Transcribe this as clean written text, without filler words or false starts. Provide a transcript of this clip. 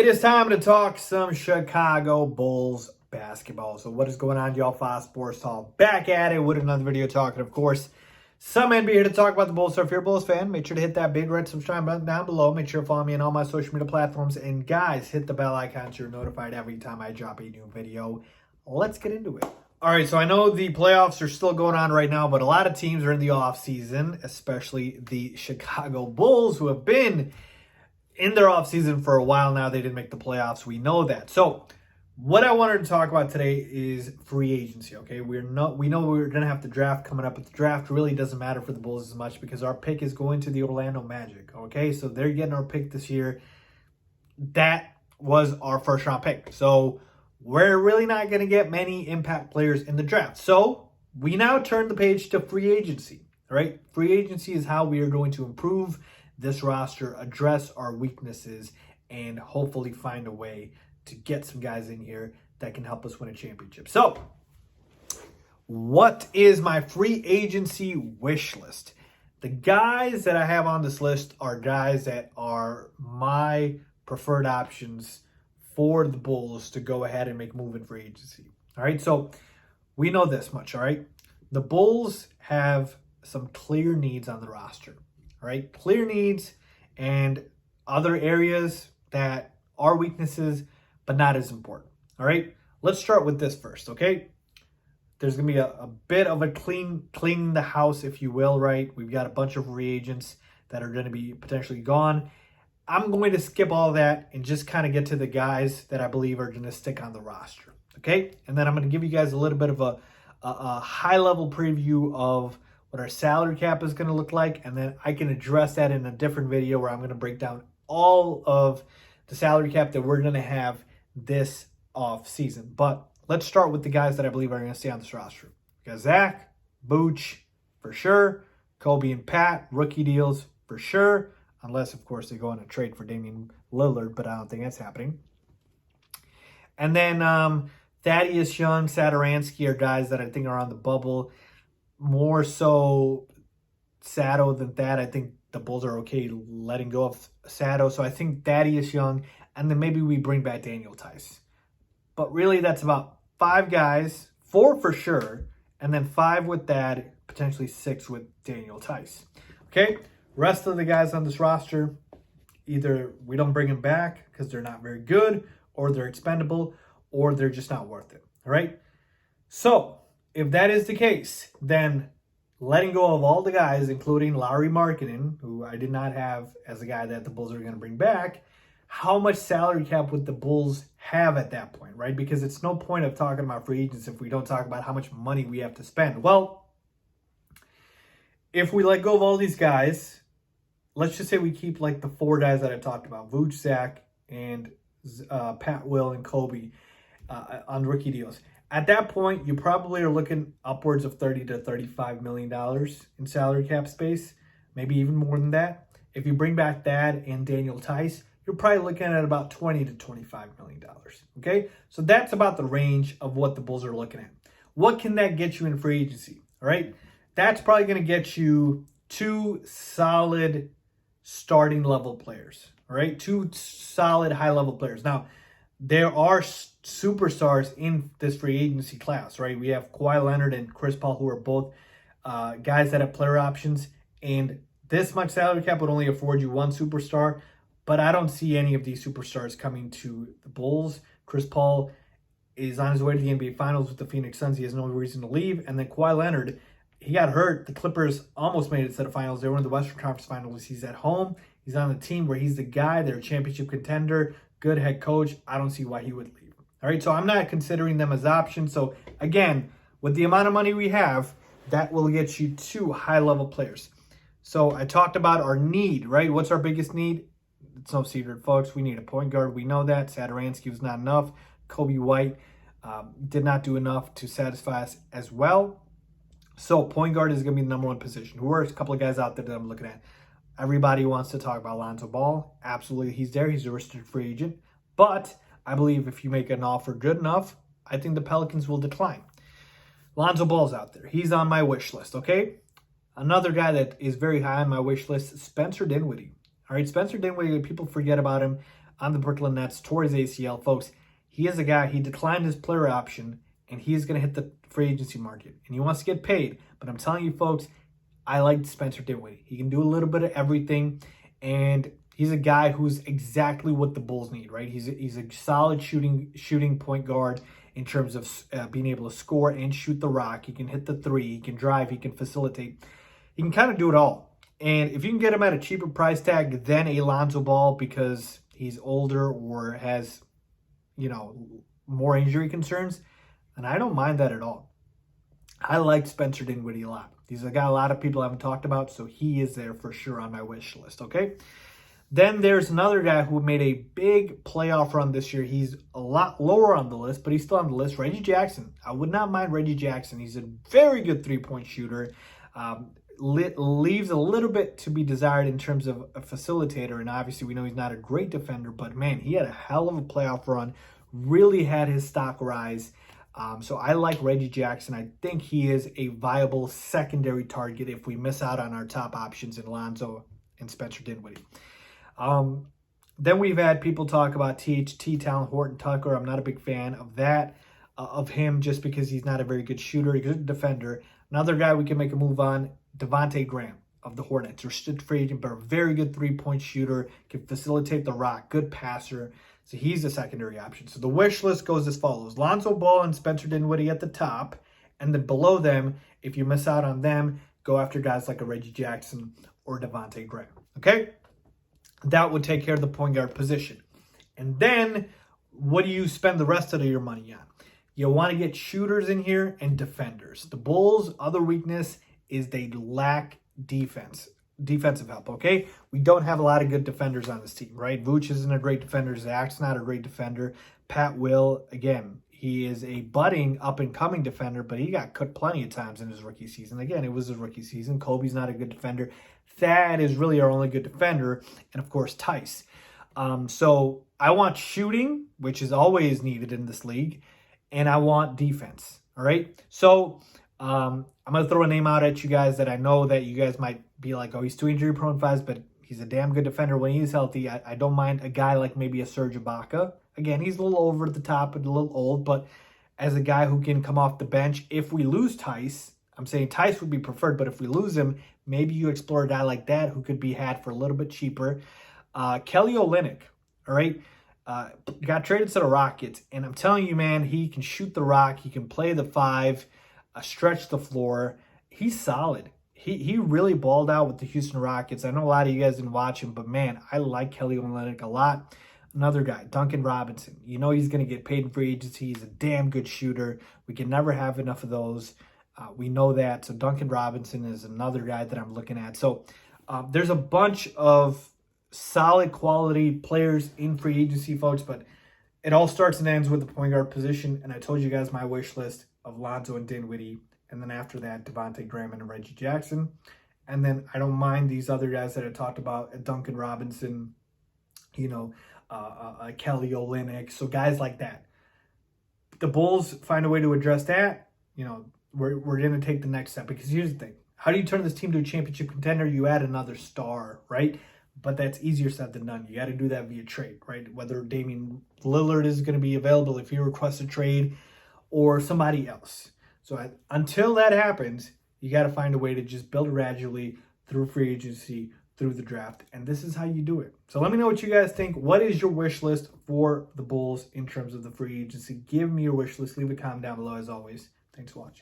It is time to talk some Chicago Bulls basketball. So what is going on, y'all? Faiz Sports Talk back at it with another video talking, of course, some NBA here to talk about the Bulls. So if you're a Bulls fan, make sure to hit that big red subscribe button down below. Make sure to follow me on all my social media platforms. And guys, hit the bell icon so you're notified every time I drop a new video. Let's get into it. All right, so I know the playoffs are still going on right now, but a lot of teams are in the offseason, especially the Chicago Bulls, who have been in their offseason for a while now. They didn't make the playoffs. We know that. So what I wanted to talk about today is free agency, okay? We know we're going to have the draft coming up, but the draft really doesn't matter for the Bulls as much because our pick is going to the Orlando Magic, okay? So they're getting our pick this year. That was our first round pick. So we're really not going to get many impact players in the draft. So we now turn the page to free agency, all right? Free agency is how we are going to improve this roster, address our weaknesses, and hopefully find a way to get some guys in here that can help us win a championship. So what is my free agency wish list? The guys that I have on this list are guys that are my preferred options for the Bulls to go ahead and make move in free agency. All right, so we know this much, all right? The Bulls have some clear needs on the roster, all right? Clear needs and other areas that are weaknesses, but not as important, all right? Let's start with this first, okay? There's going to be a bit of a cleaning the house, if you will, right? We've got a bunch of free agents that are going to be potentially gone. I'm going to skip all that and just kind of get to the guys that I believe are going to stick on the roster, okay? And then I'm going to give you guys a little bit of a high-level preview of what our salary cap is going to look like, and then I can address that in a different video where I'm going to break down all of the salary cap that we're going to have this off season. But let's start with the guys that I believe are going to stay on this roster. We got Zach, Booch, for sure. Kobe and Pat, rookie deals, for sure. Unless, of course, they go on a trade for Damian Lillard, but I don't think that's happening. And then Thaddeus Young, Satoransky are guys that I think are on the bubble. More so Sato than Thad. I think the Bulls are okay letting go of Sato. So I think Thaddeus Young, and then maybe we bring back Daniel Tice. But really, that's about 5 guys, 4 for sure, and then 5 with Thad, potentially 6 with Daniel Tice. Okay? Rest of the guys on this roster, either we don't bring them back because they're not very good, or they're expendable, or they're just not worth it. All right? So if that is the case, then letting go of all the guys, including Lauri Markkanen, who I did not have as a guy that the Bulls are going to bring back, how much salary cap would the Bulls have at that point, right? Because it's no point of talking about free agents if we don't talk about how much money we have to spend. Well, if we let go of all these guys, let's just say we keep like the 4 guys that I talked about, Vooch, Zach, and Pat, Will, and Kobe on rookie deals. At that point, you probably are looking upwards of $30 to $35 million in salary cap space, maybe even more than that. If you bring back Thad and Daniel Tice, you're probably looking at about $20 to $25 million, okay? So that's about the range of what the Bulls are looking at. What can that get you in free agency, all right? That's probably going to get you 2 solid starting level players, all right? 2 solid high-level players. Now, there are superstars in this free agency class, right? We have Kawhi Leonard and Chris Paul, who are both guys that have player options, and this much salary cap would only afford you 1 superstar, but I don't see any of these superstars coming to the Bulls. Chris Paul is on his way to the NBA Finals with the Phoenix Suns. He has no reason to leave. And then Kawhi Leonard, he got hurt. The Clippers almost made it to the finals. They were in the Western Conference Finals. He's at home. He's on a team where he's the guy. They're a championship contender, good head coach. I don't see why he would leave. All right, so I'm not considering them as options. So, again, with the amount of money we have, that will get you 2 high-level players. So I talked about our need, right? What's our biggest need? It's no secret, folks. We need a point guard. We know that. Satoransky was not enough. Kobe White did not do enough to satisfy us as well. So point guard is going to be the number 1 position. Who are a couple of guys out there that I'm looking at? Everybody wants to talk about Lonzo Ball. Absolutely, he's there. He's a restricted free agent. But I believe if you make an offer good enough, I think the Pelicans will decline. Lonzo Ball's out there. He's on my wish list, okay? Another guy that is very high on my wish list, Spencer Dinwiddie. All right, Spencer Dinwiddie, people forget about him. on the Brooklyn Nets, tore his ACL. Folks, he is a guy, he declined his player option, and he's going to hit the free agency market. And he wants to get paid. But I'm telling you, folks, I like Spencer Dinwiddie. He can do a little bit of everything, and he's a guy who's exactly what the Bulls need, right? He's a solid shooting point guard in terms of being able to score and shoot the rock. He can hit the three. He can drive. He can facilitate. He can kind of do it all. And if you can get him at a cheaper price tag than a Lonzo Ball because he's older or has, more injury concerns, and I don't mind that at all. I like Spencer Dinwiddie a lot. He's a guy a lot of people haven't talked about, so he is there for sure on my wish list, okay? Then there's another guy who made a big playoff run this year. He's a lot lower on the list, but he's still on the list. Reggie Jackson. I would not mind Reggie Jackson. He's a very good three-point shooter. Leaves a little bit to be desired in terms of a facilitator, and obviously we know he's not a great defender, but man, he had a hell of a playoff run. Really had his stock rise. So I like Reggie Jackson. I think he is a viable secondary target if we miss out on our top options in Lonzo and Spencer Dinwiddie. Then we've had people talk about THT talent, Horton Tucker. I'm not a big fan of that, of him, just because he's not a very good shooter, a good defender. Another guy we can make a move on, Devontae Graham of the Hornets. Restricted free agent, but a very good three-point shooter, can facilitate the rock, good passer. So he's a secondary option. So the wish list goes as follows. Lonzo Ball and Spencer Dinwiddie at the top. And then below them, if you miss out on them, go after guys like a Reggie Jackson or Devontae Graham. Okay? That would take care of the point guard position. And then, what do you spend the rest of your money on? You want to get shooters in here and defenders. The Bulls' other weakness is they lack defensive help, okay? We don't have a lot of good defenders on this team, right? Vooch isn't a great defender. Zach's not a great defender. Pat Will, again, he is a budding, up-and-coming defender, but he got cooked plenty of times in his rookie season. Again, it was his rookie season. Kobe's not a good defender. Thad is really our only good defender, and of course, Tice. So I want shooting, which is always needed in this league, and I want defense, all right? So I'm going to throw a name out at you guys that I know that you guys might be like, oh, he's too injury-prone, Faiz, but he's a damn good defender when he's healthy. I don't mind a guy like maybe a Serge Ibaka. Again, he's a little over the top and a little old, but as a guy who can come off the bench, if we lose Tice, I'm saying Tice would be preferred, but if we lose him, maybe you explore a guy like that who could be had for a little bit cheaper. Kelly Olynyk, all right? Got traded to the Rockets, and I'm telling you, man, he can shoot the rock. He can play the five, stretch the floor. He's solid. He really balled out with the Houston Rockets. I know a lot of you guys didn't watch him, but, man, I like Kelly Olynyk a lot. Another guy, Duncan Robinson. You know he's going to get paid in free agency. He's a damn good shooter. We can never have enough of those. We know that. So Duncan Robinson is another guy that I'm looking at. So there's a bunch of solid quality players in free agency, folks, but it all starts and ends with the point guard position. And I told you guys my wish list of Lonzo and Dinwiddie. And then after that, Devontae Graham and Reggie Jackson. And then I don't mind these other guys that I talked about, Duncan Robinson, Kelly Olynyk. So guys like that. The Bulls find a way to address that. We're going to take the next step, because here's the thing. How do you turn this team to a championship contender? You add another star, right? But that's easier said than done. You got to do that via trade, right? Whether Damian Lillard is going to be available if you request a trade, or somebody else. So until that happens, you got to find a way to just build gradually through free agency, through the draft. And this is how you do it. So let me know what you guys think. What is your wish list for the Bulls in terms of the free agency? Give me your wish list. Leave a comment down below as always. Thanks for watching.